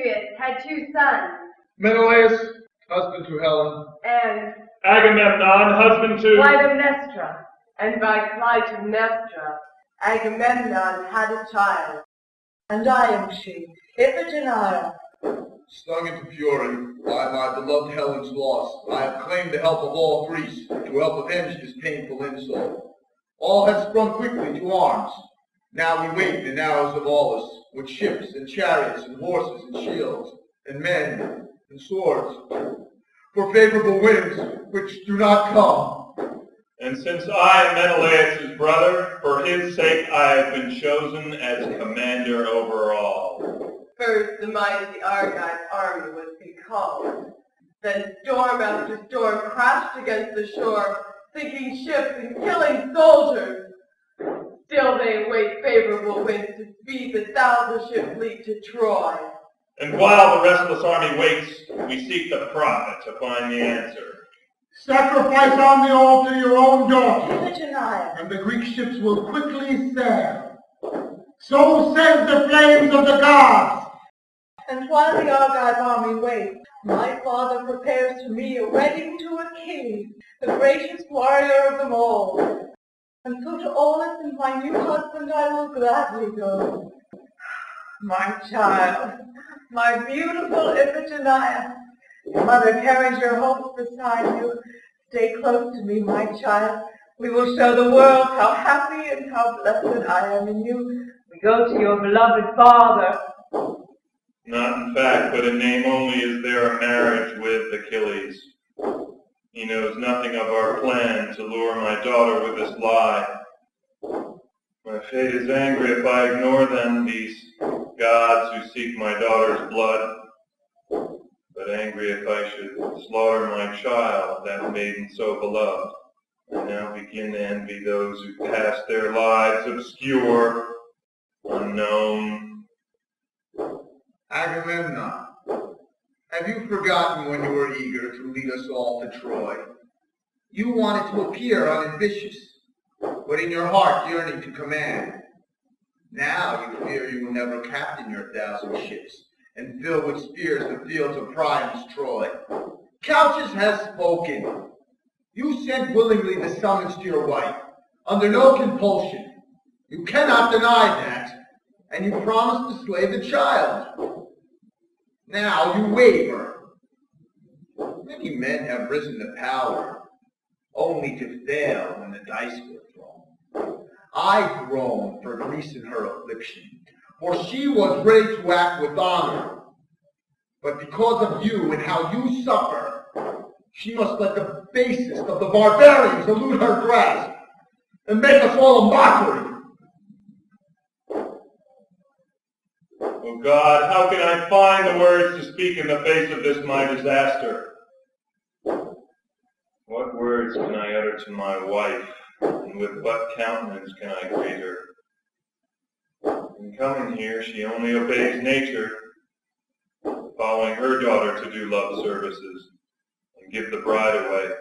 Atreus had 2 sons. Menelaus, husband to Helen. And Agamemnon, husband to Clytemnestra. And by Clytemnestra, Agamemnon had a child. And I am she, Iphigenia. Stung into fury by my beloved Helen's loss, I have claimed the help of all Greece to help avenge this painful insult. All had sprung quickly to arms. Now we wait the narrows of Aulis, with ships and chariots and horses and shields, and men and swords, for favorable winds which do not come. And since I am Menelaus' brother, for his sake I have been chosen as commander over all. First the mighty Argive army was becalmed. Then storm after storm crashed against the shore, sinking ships and killing soldiers. Still they await favorable winds to speed the 1,000-ship fleet to Troy. And while the restless army waits, we seek the prophet to find the answer. Sacrifice on the altar your own daughter, Iphigenia. and the Greek ships will quickly sail. So says the flames of the gods. And while the Argive army waits, my father prepares for me a wedding to Achilles, the greatest warrior of them all. And so to Aulis and my new husband I will gladly go. My child, my beautiful Iphigenia, your mother carries your hopes beside you. Stay close to me, my child. We will show the world how happy and how blessed I am in you. We go to your beloved father. Not in fact, but in name only is there a marriage with Achilles. He knows nothing of our plan to lure my daughter with this lie. My fate is angry if I ignore them, these gods who seek my daughter's blood, but angry if I should slaughter my child, that maiden so beloved. I now begin to envy those who pass their lives obscure, unknown. Agamemnon, have you forgotten when you were eager to lead us all to Troy? You wanted to appear unambitious, but in your heart yearning to command. Now you fear you will never captain your 1,000 ships and fill with spears the fields of Priam's Troy. Calchas has spoken. You sent willingly the summons to your wife, under no compulsion. You cannot deny that, and you promised to slay the child. Now you waver. Many men have risen to power, only to fail when the dice were thrown. I groan for Greece in her affliction, for she was ready to act with honor. But because of you and how you suffer, she must let the basest of the barbarians elude her grasp and make us all a mockery. Oh God, how can I find the words to speak in the face of this my disaster? What words can I utter to my wife, and with what countenance can I greet her? In coming here, she only obeys nature, following her daughter to do love services and give the bride away.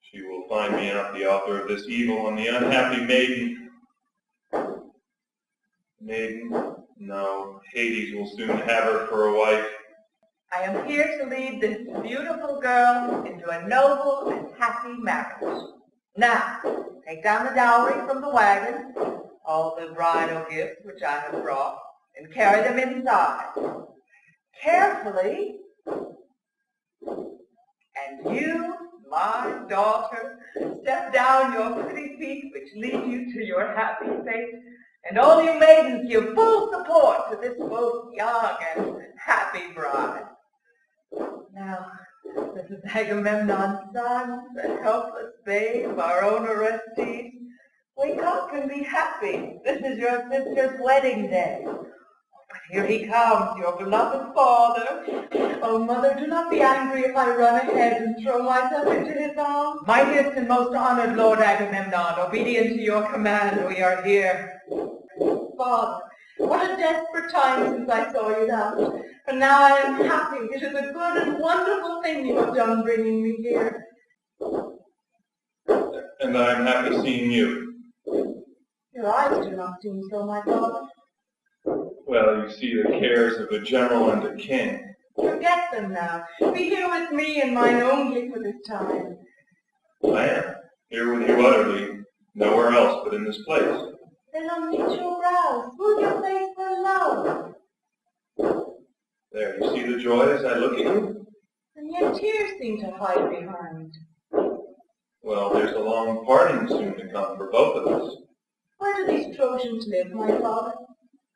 She will find me out the author of this evil and the unhappy maiden. No, Hades will soon have her for a wife. I am here to lead this beautiful girl into a noble and happy marriage. Now, take down the dowry from the wagon, all the bridal gifts which I have brought, and carry them inside. Carefully. And you, my daughter, step down your pretty feet which lead you to your happy fate, and all you maidens give full support to this both young and happy bride. Now, this is Agamemnon's son, the helpless babe, our own Orestes. Wake up and be happy. This is your sister's wedding day. But here he comes, your beloved father. Oh, mother, do not be angry if I run ahead and throw myself into his arms. Mightiest and most honored Lord Agamemnon, obedient to your command, we are here. Father, what a desperate time since I saw you last. And now I am happy. It is a good and wonderful thing you have done bringing me here. And I am happy seeing you. Your eyes do not seem so, my father. Well, you see the cares of a general and a king. Forget them now. Be here with me and mine only for this time. I am here with you utterly, nowhere else but in this place. Then unknit your brows, smooth your face for love. There, you see the joy as I look at you? And yet tears seem to hide behind. Well, there's a long parting soon to come for both of us. Where do these Trojans live, my father?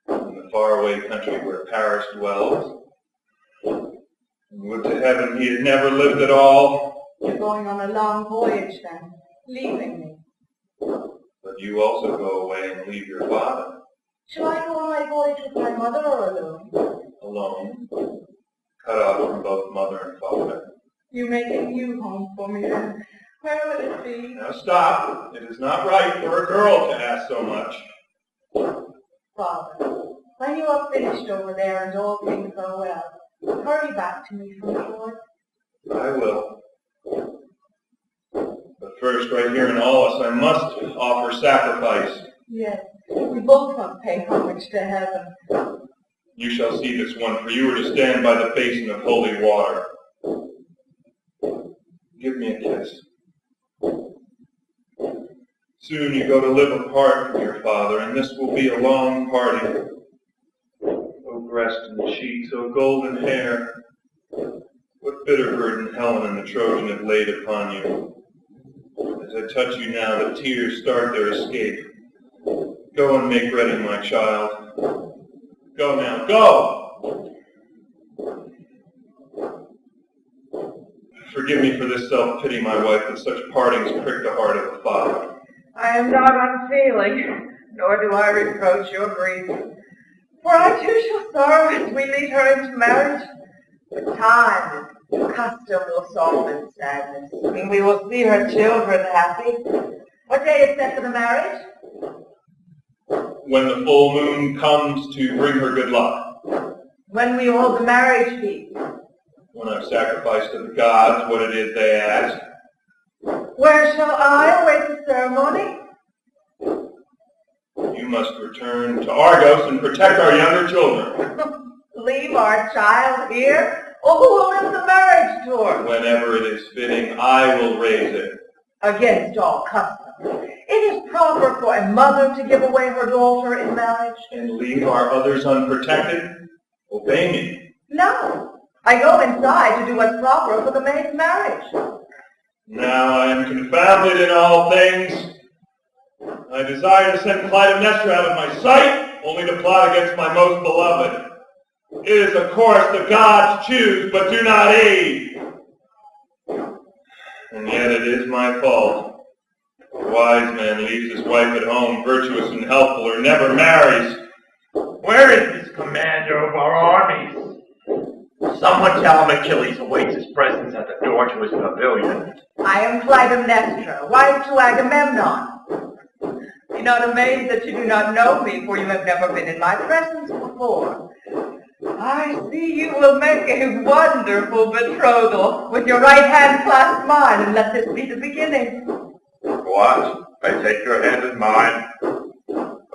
In the faraway country where Paris dwells. Would to heaven he had never lived at all. You're going on a long voyage then, leaving me. But you also go away and leave your father. Shall I go on my voyage with my mother or alone? Alone, cut off from both mother and father. You make a new home for me then. Where will it be? Now stop. It is not right for a girl to ask so much. Father, when you are finished over there and all things are well, hurry back to me from shore. I will. But first, right here in Aulis, I must offer sacrifice. Yes, we both must pay homage to heaven. You shall see this one, for you are to stand by the basin of holy water. Give me a kiss. Soon you go to live apart from your father, and this will be a long parting. O breast and cheeks, O golden hair, what bitter burden Helen and the Trojan have laid upon you. As I touch you now, the tears start their escape. Go and make ready, my child. Go now, go! Forgive me for this self-pity, my wife, that such partings prick the heart of a father. I am not unfeeling, nor do I reproach your grief. For I too shall sorrow as we lead her into marriage. But time and custom will soften sadness, and we will see her children happy. What day is set for the marriage? When the full moon comes to bring her good luck. When we hold the marriage feast. When I've sacrificed to the gods what it is they ask. Where shall I await the ceremony? You must return to Argos and protect our younger children. Leave our child here? Or who will live the marriage tour? Whenever it is fitting, I will raise it. Against all custom. It is proper for a mother to give away her daughter in marriage. And leave our others unprotected? Obey me. No. I go inside to do what's proper for the maid's marriage. Now I am confounded in all things. I desire to send Clytemnestra out of my sight, only to plot against my most beloved. It is a course the gods choose, but do not aid. And yet it is my fault. A wise man leaves his wife at home, virtuous and helpful, or never marries. Where is this commander of our armies? Someone tell him Achilles awaits his presence at the door to his pavilion. I am Clytemnestra, wife to Agamemnon. Be not amazed that you do not know me, for you have never been in my presence before. I see you will make a wonderful betrothal, with your right hand clasp mine, and let this be the beginning. What? I take your hand in mine?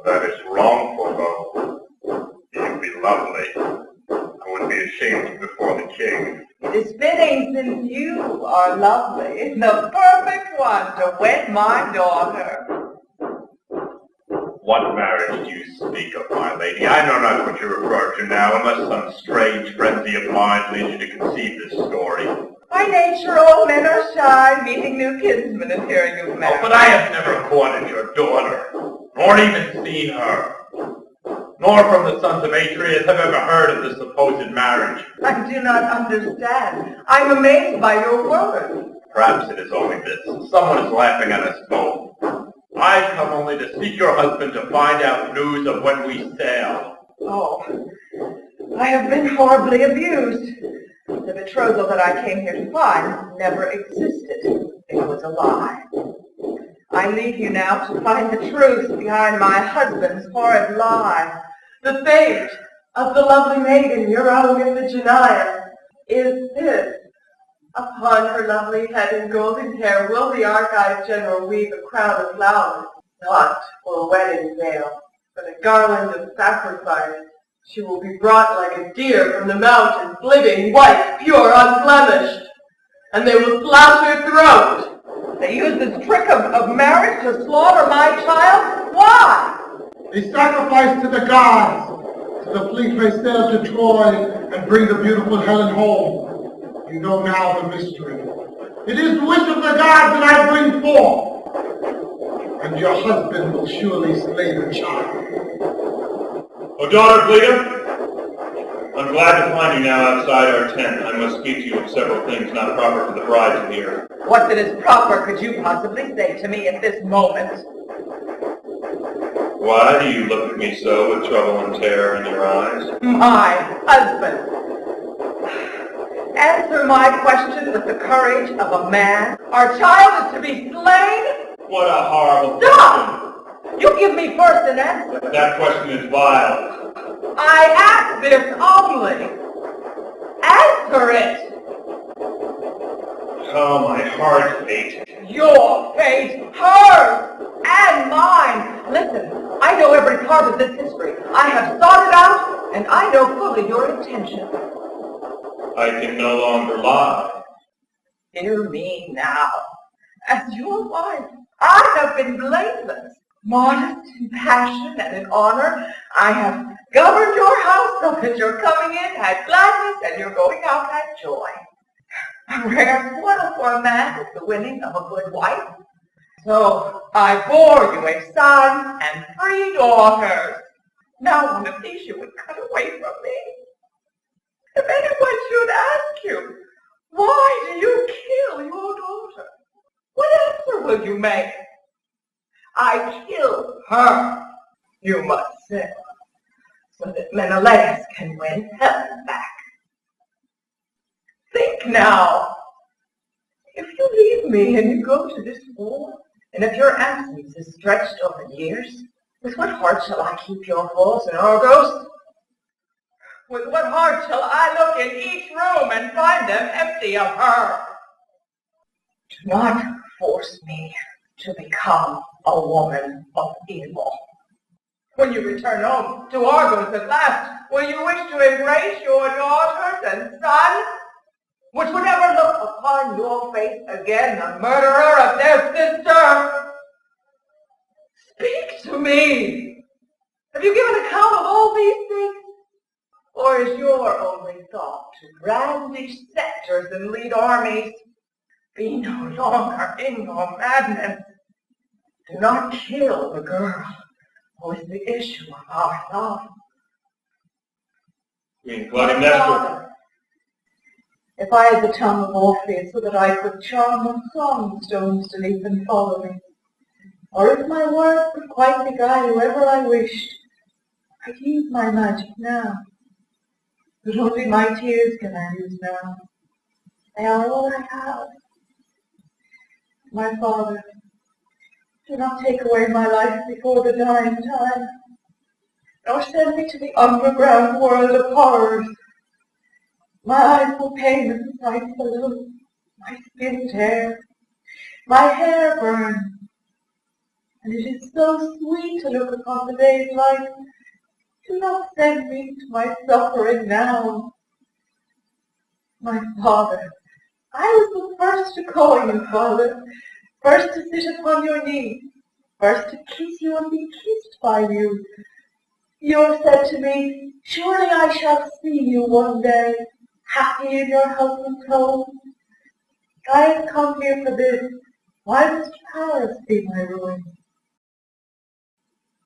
That is wrongful, though. You'd be lovely. I wouldn't be ashamed before the king. It is fitting, since you are lovely, the perfect one to wed my daughter. What marriage do you speak of, my lady? I know not what you refer to now, unless some strange frenzy of mine leads you to conceive this story. By nature, all men are shy, meeting new kinsmen and hearing of marriage. Oh, but I have never courted your daughter, nor even seen her. Nor from the sons of Atreus have ever heard of the supposed marriage. I do not understand. I'm amazed by your words. Perhaps it is only this. Someone is laughing at us both. I come only to seek your husband to find out news of when we sail. Oh, I have been horribly abused. The betrothal that I came here to find never existed. It was a lie. I leave you now to find the truth behind my husband's horrid lie. The fate of the lovely maiden, your own Iphigenia, is this. Upon her lovely head and golden hair will the Argive general weave a crown of flowers, not for a wedding veil, but a garland of sacrifice. She will be brought like a deer from the mountains, living, white, pure, unblemished. And they will slash her throat. They use this trick of marriage to slaughter my child? Why? A sacrifice to the gods, so the fleet may sail to Troy and bring the beautiful Helen home. You know now the mystery. It is the wish of the gods that I bring forth, and your husband will surely slay the child. Oh, daughter Cleta, I'm glad to find you now outside our tent. I must speak to you of several things not proper for the bride to hear. What that is proper could you possibly say to me at this moment? Why do you look at me so with trouble and terror in your eyes? My husband. Answer my question with the courage of a man. Our child is to be slain? What a horrible Stop! You give me first an answer. question. That question is vile. I ask this only. Answer it. Oh, my hard fate. Your fate, hers, and mine. Listen, I know every part of this history. I have thought it out, and I know fully your intention. I can no longer lie. Hear me now. As your wife, I have been blameless, modest in passion and in honor. I have governed your house so that your coming in had gladness and your going out had joy. A rare spoil for a man is the winning of a good wife. So I bore you a son and 3 daughters. Now one of these you would cut away from me. If anyone should ask you, why do you kill your daughter? What answer will you make? I killed her, you must say, so that Menelaus can win Helen back. Think now. If you leave me and you go to this war, and if your absence is stretched over years, with what heart shall I keep your halls and Argos? With what heart shall I look in each room and find them empty of her? Do not force me to become a woman of evil. When you return home to Argos at last, will you wish to embrace your daughters and son, which would ever look upon your face again, the murderer of their sister? Speak to me. Have you given account of all these things? Or is your only thought to brandish scepters and lead armies? Be no longer in your madness. Do not kill the girl who is the issue of our love. Queen Clytemnestra. If I had the tongue of Orpheus so that I could charm with song stones to leap and follow me, or if my words could quite beguile whoever I wished, I'd use my magic now. But only my tears can I use now. They are all I have. My Father, do not take away my life before the dying time, nor send me to the underground world of horrors. My eyes will pain at the sight below, my skin tear, my hair burn, and it is so sweet to look upon the day's light. Do not send me to my suffering now. My Father, I was the first to call you, Father, first to sit upon your knee, first to kiss you and be kissed by you. You have said to me, surely I shall see you one day, happy in your husband's home. I have come here for this. Why must Paris be my ruin?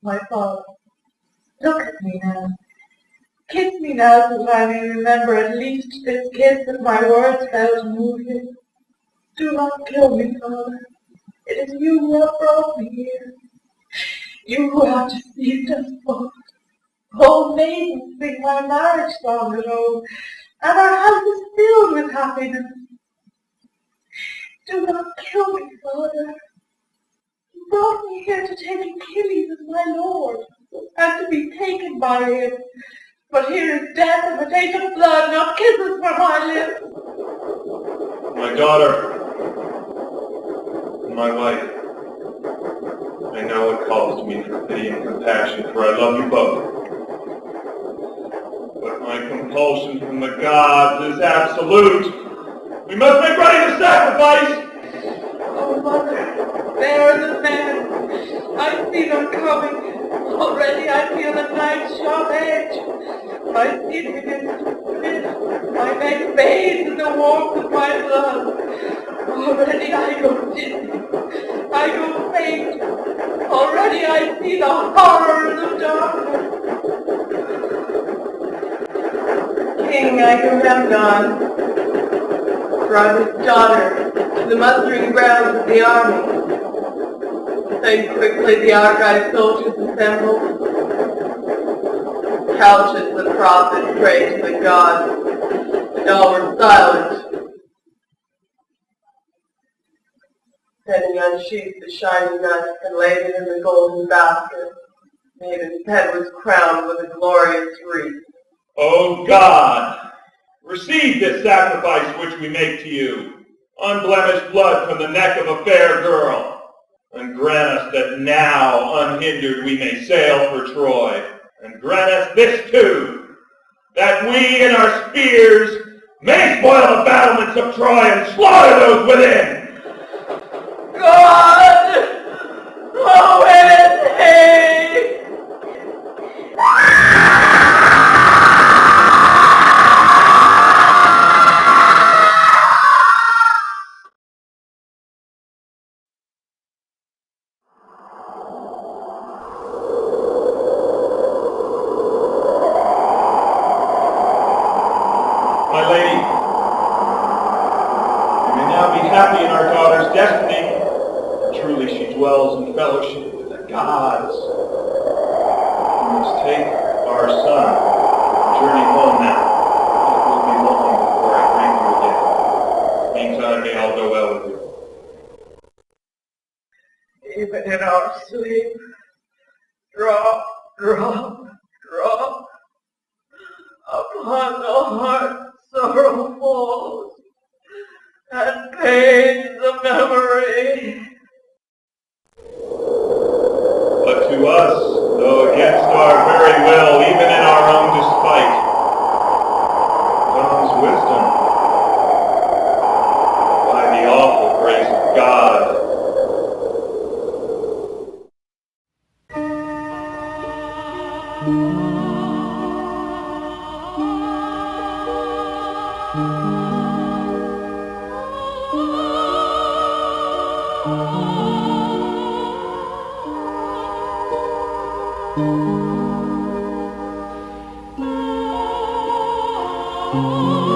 My Father, look at me now. Kiss me now so that I may remember at least this kiss that my words failed to move you. Do not kill me, Father. It is you who have brought me here. You who have deceived us both. Old maidens sing my marriage song at home, and our house is filled with happiness. Do not kill me, Father. You brought me here to take Achilles as my lord, and to be taken by him. But here is death and the taste of blood, not kisses from my lips. My daughter, my wife, I know it calls to me for pity and compassion, for I love you both. My compulsion from the gods is absolute. We must make ready to sacrifice. Oh, Mother, there are the men. I see them coming. Already I feel the knife's sharp edge. My skin begins to split. My neck bathes in the warmth of my blood. Already I go dizzy. I go faint. Already I see the horrors of darkness. King Agamemnon brought his daughter to the mustering grounds of the army. Then quickly the Argive soldiers assembled. Calchas the prophet prayed to the gods, and all were silent. Then he unsheathed the shining knife and laid it in the golden basket. Maiden's head was crowned with a glorious wreath. O God, receive this sacrifice which we make to you, unblemished blood from the neck of a fair girl, and grant us that now, unhindered, we may sail for Troy, and grant us this too, that we in our spears may spoil the battlements of Troy and slaughter those within. God! Oh, hey! My lady, we may now be happy in our daughter's destiny. Truly she dwells in fellowship with the gods. We must take our son and journey home now. It will be long before I bring you again. Meantime, may all go well with you. Even in our sleep, drop, drop, drop, upon the heart sorrow falls, and pains of memory. But to us, though against our very will, even in our own despite, comes wisdom by the awful grace of God. Oh